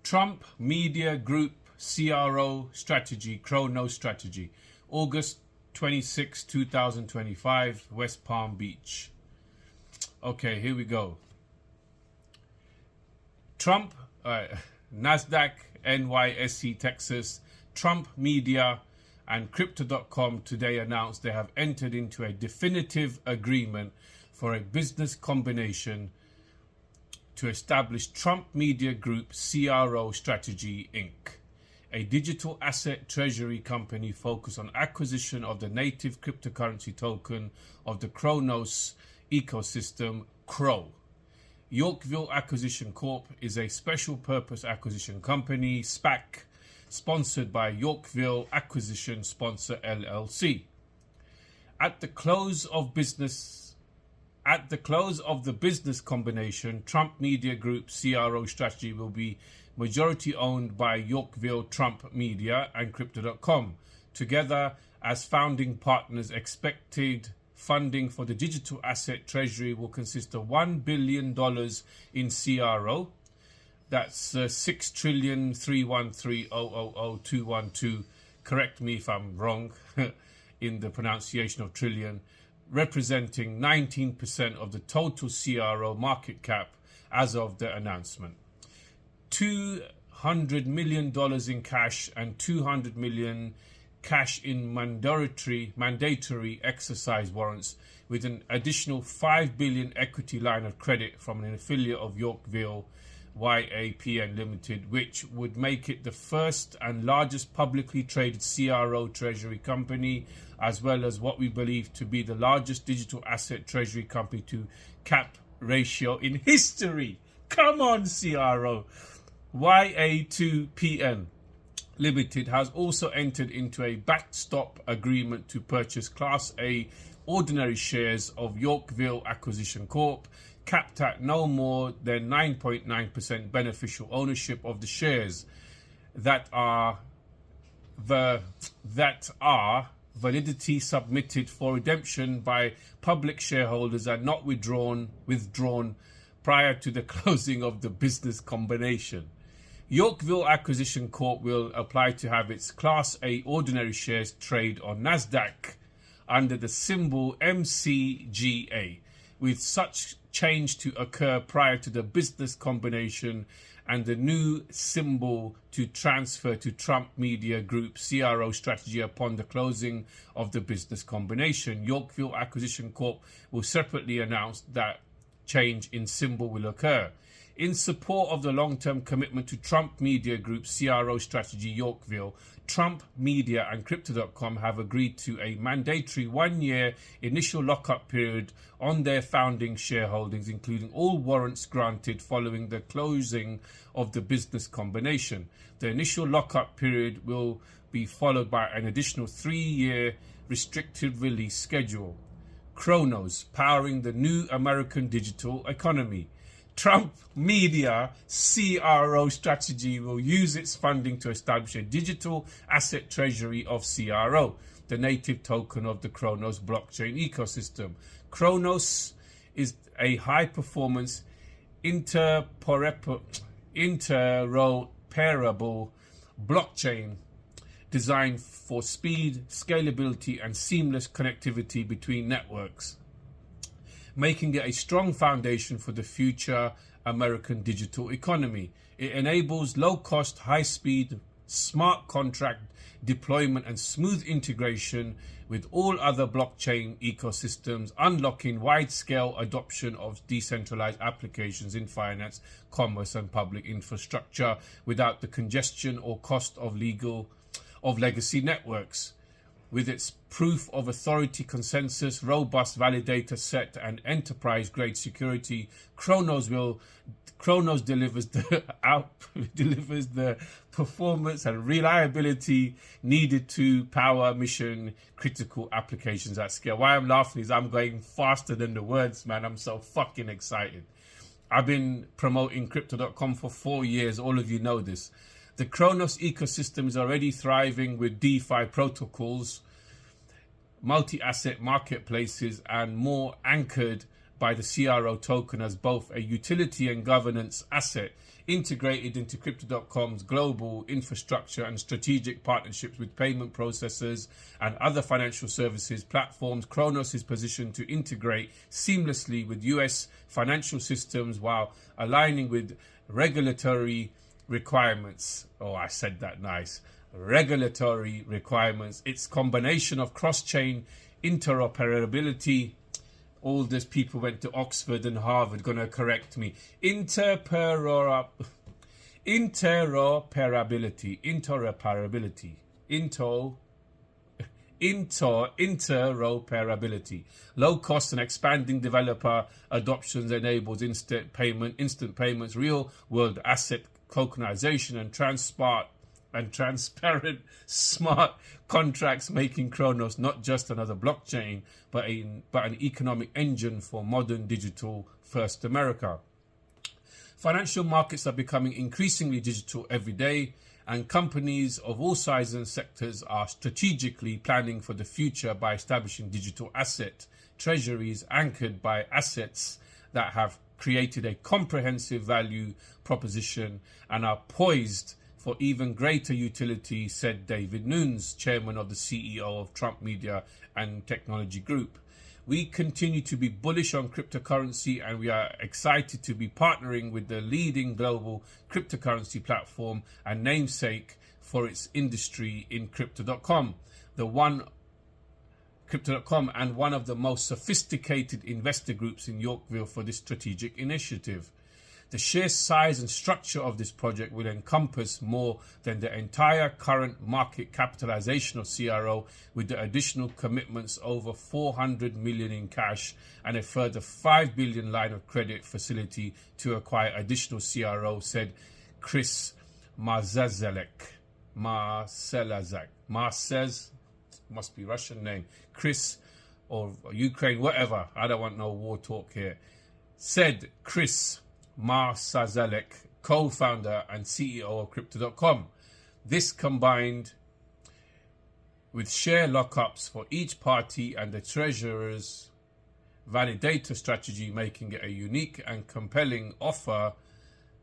Trump Media Group CRO strategy, Cronos strategy, August 26, 2025, West Palm Beach. Okay, here we go. Trump, NASDAQ, NYSE, Texas, Trump Media and Crypto.com today announced they have entered into a definitive agreement for a business combination to establish Trump Media Group CRO Strategy Inc., a digital asset treasury company focused on acquisition of the native cryptocurrency token of the Cronos ecosystem, CRO. Yorkville Acquisition Corp. is a special purpose acquisition company, SPAC, sponsored by Yorkville Acquisition Sponsor LLC. At the close of the business combination, Trump Media Group CRO strategy will be majority owned by Yorkville Trump Media and Crypto.com. Together as founding partners, expected funding for the digital asset treasury will consist of $1 billion in CRO. That's 6,313,000,212. Correct me if I'm wrong in the pronunciation of trillion, representing 19% of the total CRO market cap as of the announcement. $200 million in cash and $200 million cash in mandatory exercise warrants, with an additional $5 billion equity line of credit from an affiliate of Yorkville YAPN Limited, which would make it the first and largest publicly traded CRO treasury company, as well as what we believe to be the largest digital asset treasury company to cap ratio in history. Come on, CRO. YA2PN Limited has also entered into a backstop agreement to purchase Class A ordinary shares of Yorkville Acquisition Corp., capped at no more than 9.9% beneficial ownership of the shares that are validity submitted for redemption by public shareholders and not withdrawn prior to the closing of the business combination. Yorkville Acquisition Corp. will apply to have its Class A ordinary shares trade on NASDAQ under the symbol MCGA, with such change to occur prior to the business combination and the new symbol to transfer to Trump Media Group CRO strategy upon the closing of the business combination. Yorkville Acquisition Corp. will separately announce that change in symbol will occur. In support of the long-term commitment to Trump Media Group CRO strategy, Yorkville, Trump Media and Crypto.com have agreed to a mandatory 1-year initial lockup period on their founding shareholdings, including all warrants granted following the closing of the business combination. The initial lockup period will be followed by an additional 3-year restricted release schedule. Cronos, powering the new American digital economy. Trump Media CRO strategy will use its funding to establish a digital asset treasury of CRO, the native token of the Cronos blockchain ecosystem. Cronos is a high-performance interoperable blockchain designed for speed, scalability, and seamless connectivity between networks, making it a strong foundation for the future American digital economy. It enables low-cost, high-speed, smart contract deployment and smooth integration with all other blockchain ecosystems, unlocking wide-scale adoption of decentralized applications in finance, commerce, and public infrastructure without the congestion or cost of legacy networks. With its proof of authority consensus, robust validator set, and enterprise-grade security, Cronos delivers the performance and reliability needed to power mission-critical applications at scale. Why I'm laughing is I'm going faster than the words, man. I'm so fucking excited. I've been promoting Crypto.com for 4 years. All of you know this. The Cronos ecosystem is already thriving with DeFi protocols, multi-asset marketplaces, and more anchored by the CRO token as both a utility and governance asset integrated into Crypto.com's global infrastructure and strategic partnerships with payment processors and other financial services platforms. Cronos is positioned to integrate seamlessly with US financial systems while aligning with regulatory requirements. Oh, I said that nice. Regulatory requirements. Its combination of cross-chain interoperability. All these people went to Oxford and Harvard, gonna correct me. Interoperability. Interoperability. Low cost and expanding developer adoptions enables instant payments, real world asset tokenization and transparent smart contracts, making Cronos not just another blockchain, but an economic engine for modern digital first America. Financial markets are becoming increasingly digital every day, and companies of all sizes and sectors are strategically planning for the future by establishing digital asset treasuries anchored by assets that have created a comprehensive value proposition and are poised for even greater utility, said David Nunes, chairman of the CEO of Trump Media and Technology Group. We continue to be bullish on cryptocurrency, and we are excited to be partnering with the leading global cryptocurrency platform and namesake for its industry in Crypto.com. Crypto.com and one of the most sophisticated investor groups in Yorkville for this strategic initiative. The sheer size and structure of this project will encompass more than the entire current market capitalization of CRO, with the additional commitments over $400 million in cash and a further $5 billion line of credit facility to acquire additional CRO, said Chris Marcelazak, must be Russian name, Chris or Ukraine, whatever. I don't want no war talk here. Said Chris Marcelazak, co-founder and CEO of Crypto.com. This combined with share lockups for each party and the treasurer's validator strategy, making it a unique and compelling offer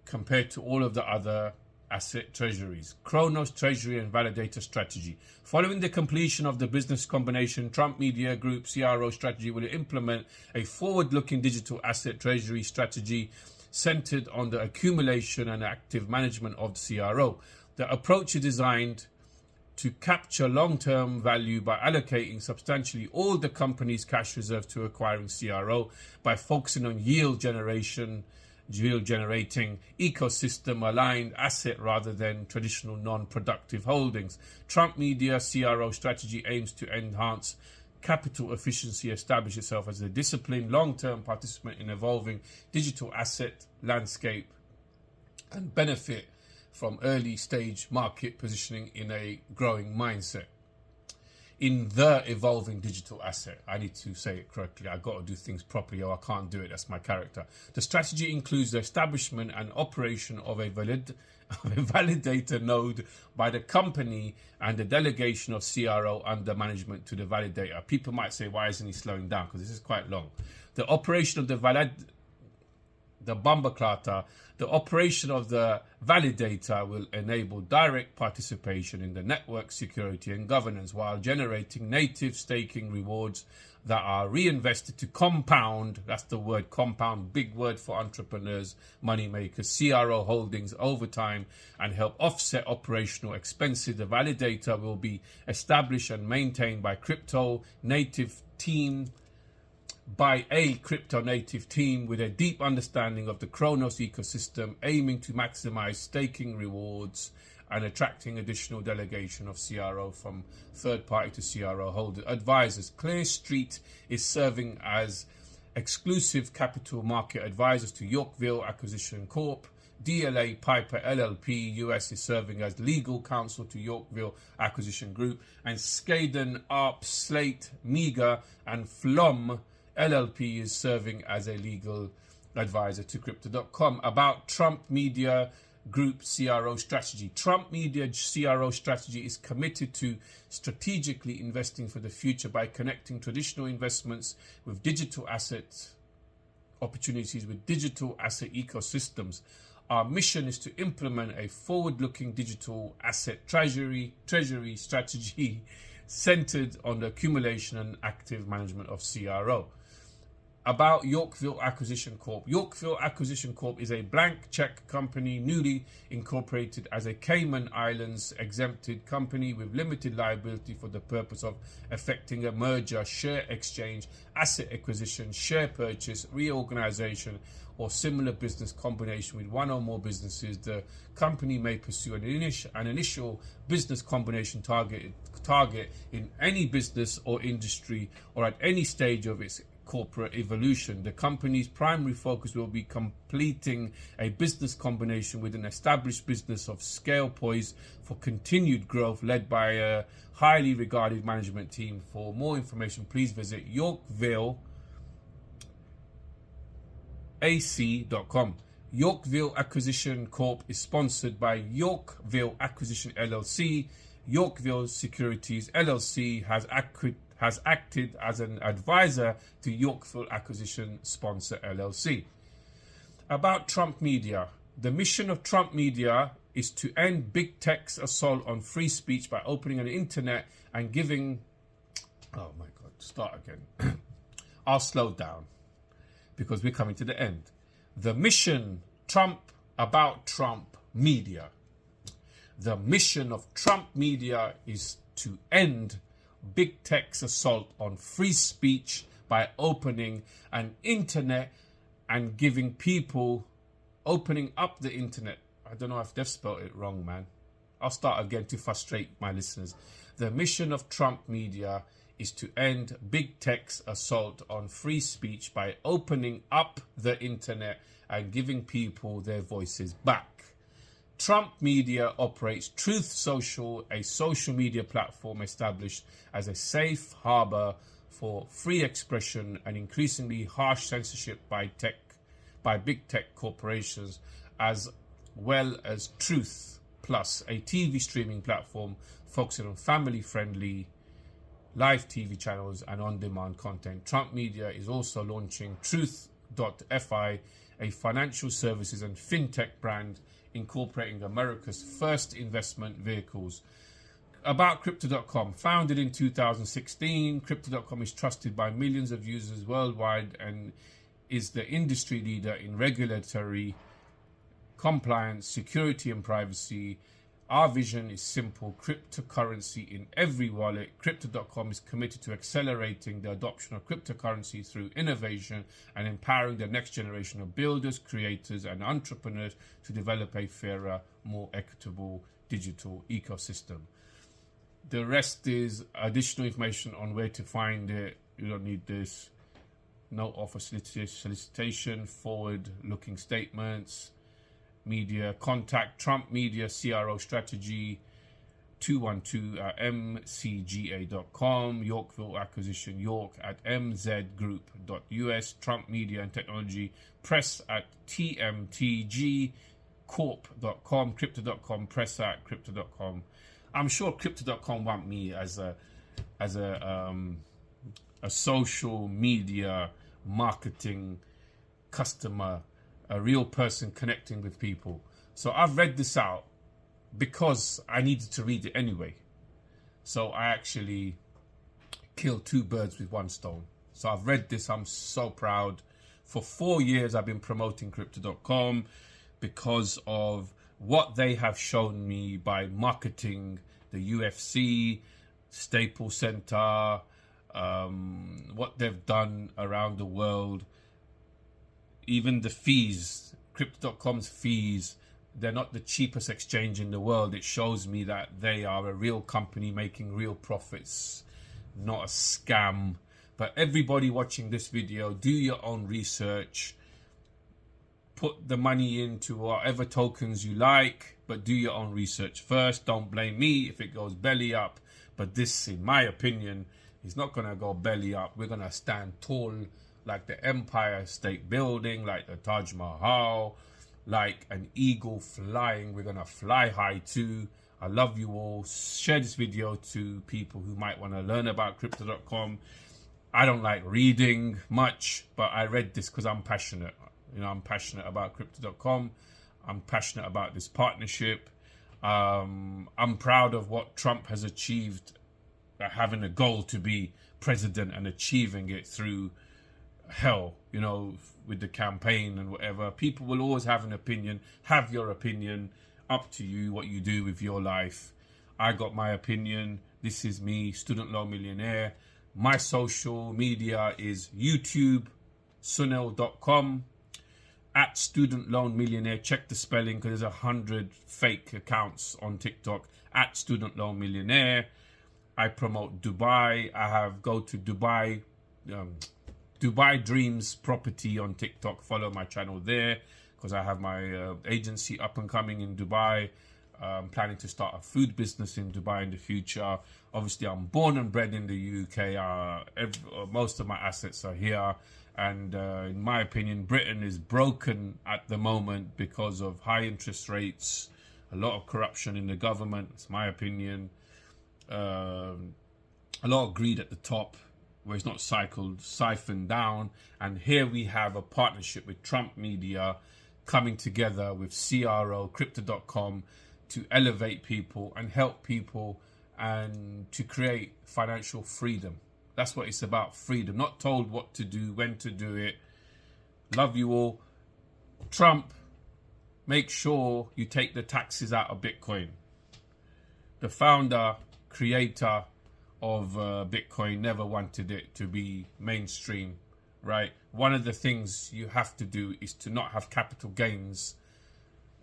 compared to all of the other asset treasuries. Cronos Treasury and Validator Strategy. Following the completion of the business combination, Trump Media Group CRO strategy will implement a forward-looking digital asset treasury strategy centered on the accumulation and active management of the CRO. The approach is designed to capture long-term value by allocating substantially all the company's cash reserve to acquiring CRO by focusing on yield-generating ecosystem-aligned asset rather than traditional non-productive holdings. Trump Media CRO strategy aims to enhance capital efficiency, establish itself as a disciplined long-term participant in evolving digital asset landscape, and benefit from early-stage market positioning in a growing mindset. In the evolving digital asset. I need to say it correctly. I've got to do things properly or I can't do it. That's my character. The strategy includes the establishment and operation of a validator node by the company and the delegation of CRO under management to the validator. People might say, why isn't he slowing down? Because this is quite long. The operation of the operation of the validator will enable direct participation in the network security and governance while generating native staking rewards that are reinvested to compound, that's the word compound, big word for entrepreneurs, money makers, CRO holdings over time and help offset operational expenses. The validator will be established and maintained by a crypto native team with a deep understanding of the Cronos ecosystem, aiming to maximize staking rewards and attracting additional delegation of CRO from third-party to CRO holder advisors. Clear Street is serving as exclusive capital market advisors to Yorkville Acquisition Corp. DLA Piper LLP US is serving as legal counsel to Yorkville Acquisition Group, and Skaden Arp Slate Meager and Flom LLP is serving as a legal advisor to Crypto.com. About Trump Media Group CRO strategy. Trump Media CRO strategy is committed to strategically investing for the future by connecting traditional investments with digital assets opportunities with digital asset ecosystems. Our mission is to implement a forward-looking digital asset treasury strategy centered on the accumulation and active management of CRO. About Yorkville Acquisition Corp. Yorkville Acquisition Corp is a blank check company newly incorporated as a Cayman Islands exempted company with limited liability for the purpose of effecting a merger, share exchange, asset acquisition, share purchase, reorganization, or similar business combination with one or more businesses. The company may pursue an initial business combination target in any business or industry or at any stage of its corporate evolution. The company's primary focus will be completing a business combination with an established business of scale poised for continued growth, led by a highly regarded management team. For more information, please visit yorkvilleac.com. Yorkville Acquisition Corp is sponsored by Yorkville Acquisition LLC. Yorkville Securities LLC has acted as an advisor to Yorkville Acquisition Sponsor LLC. About Trump Media. The mission of Trump Media is to end big tech's assault on free speech by opening an internet and giving... Oh my God, start again. I'll slow down because we're coming to the end. The mission, about Trump Media. The mission of Trump Media is to end big tech's assault on free speech by opening an internet and giving people, opening up the internet. I don't know if they've spelled it wrong, man. I'll start again to frustrate my listeners. The mission of Trump Media is to end big tech's assault on free speech by opening up the internet and giving people their voices back. Trump Media operates Truth Social, a social media platform established as a safe harbor for free expression and increasingly harsh censorship by big tech corporations, as well as Truth Plus, a TV streaming platform focusing on family-friendly live TV channels and on-demand content. Trump Media is also launching Truth.fi, a financial services and fintech brand incorporating America's first investment vehicles. About Crypto.com. Founded in 2016, Crypto.com is trusted by millions of users worldwide and is the industry leader in regulatory compliance, security, and privacy. Our vision is simple: cryptocurrency in every wallet. Crypto.com is committed to accelerating the adoption of cryptocurrency through innovation and empowering the next generation of builders, creators, and entrepreneurs to develop a fairer, more equitable digital ecosystem. The rest is additional information on where to find it. You don't need this. No offer solicitation, forward-looking statements. Media contact Trump Media CRO strategy 212@mcga.com. Yorkville Acquisition York @mzgroup.us. Trump Media and Technology Press @tmtgcorp.com. Crypto.com press @crypto.com. I'm sure Crypto.com want me as a social media marketing customer, a real person connecting with people. So I've read this out because I needed to read it anyway. So I actually killed two birds with one stone. So I've read this. I'm so proud. For 4 years, I've been promoting Crypto.com because of what they have shown me by marketing the UFC, Staples Center, what they've done around the world. Even the fees, Crypto.com's fees, they're not the cheapest exchange in the world. It shows me that they are a real company making real profits, not a scam. But everybody watching this video, do your own research. Put the money into whatever tokens you like, but do your own research first. Don't blame me if it goes belly up. But this, in my opinion, is not going to go belly up. We're going to stand tall, like the Empire State Building, like the Taj Mahal, like an eagle flying. We're going to fly high too. I love you all. Share this video to people who might want to learn about Crypto.com. I don't like reading much, but I read this because I'm passionate. I'm passionate about crypto.com. I'm passionate about this partnership. I'm proud of what Trump has achieved, having a goal to be president and achieving it through hell, with the campaign and whatever. People will always have an opinion. Have your opinion. Up to you what you do with your life. I got my opinion. This is me, Student Loan Millionaire. My social media is YouTube, sunil.com, at Student Loan Millionaire. Check the spelling because there's 100 fake accounts on TikTok, at Student Loan Millionaire. I promote Dubai. Go to Dubai, Dubai Dreams Property on TikTok. Follow my channel there because I have my agency up and coming in Dubai. I'm planning to start a food business in Dubai in the future. Obviously, I'm born and bred in the UK. Most of my assets are here. And in my opinion, Britain is broken at the moment because of high interest rates, a lot of corruption in the government. It's my opinion. A lot of greed at the top, where it's not siphoned down. And here we have a partnership with Trump Media coming together with CRO, Crypto.com, to elevate people and help people and to create financial freedom. That's what it's about, freedom. Not told what to do, when to do it. Love you all. Trump, make sure you take the taxes out of Bitcoin. The founder, creator of Bitcoin never wanted it to be mainstream, right? One of the things you have to do is to not have capital gains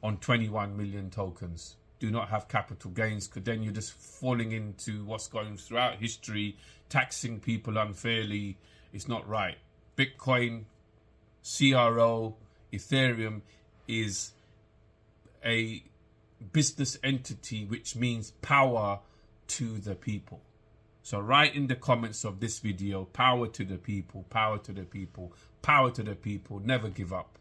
on 21 million tokens. Do not have capital gains, because then you're just falling into what's going throughout history, taxing people unfairly. It's not right. Bitcoin, CRO, Ethereum is a business entity, which means power to the people. So write in the comments of this video, power to the people, power to the people, power to the people. Never give up.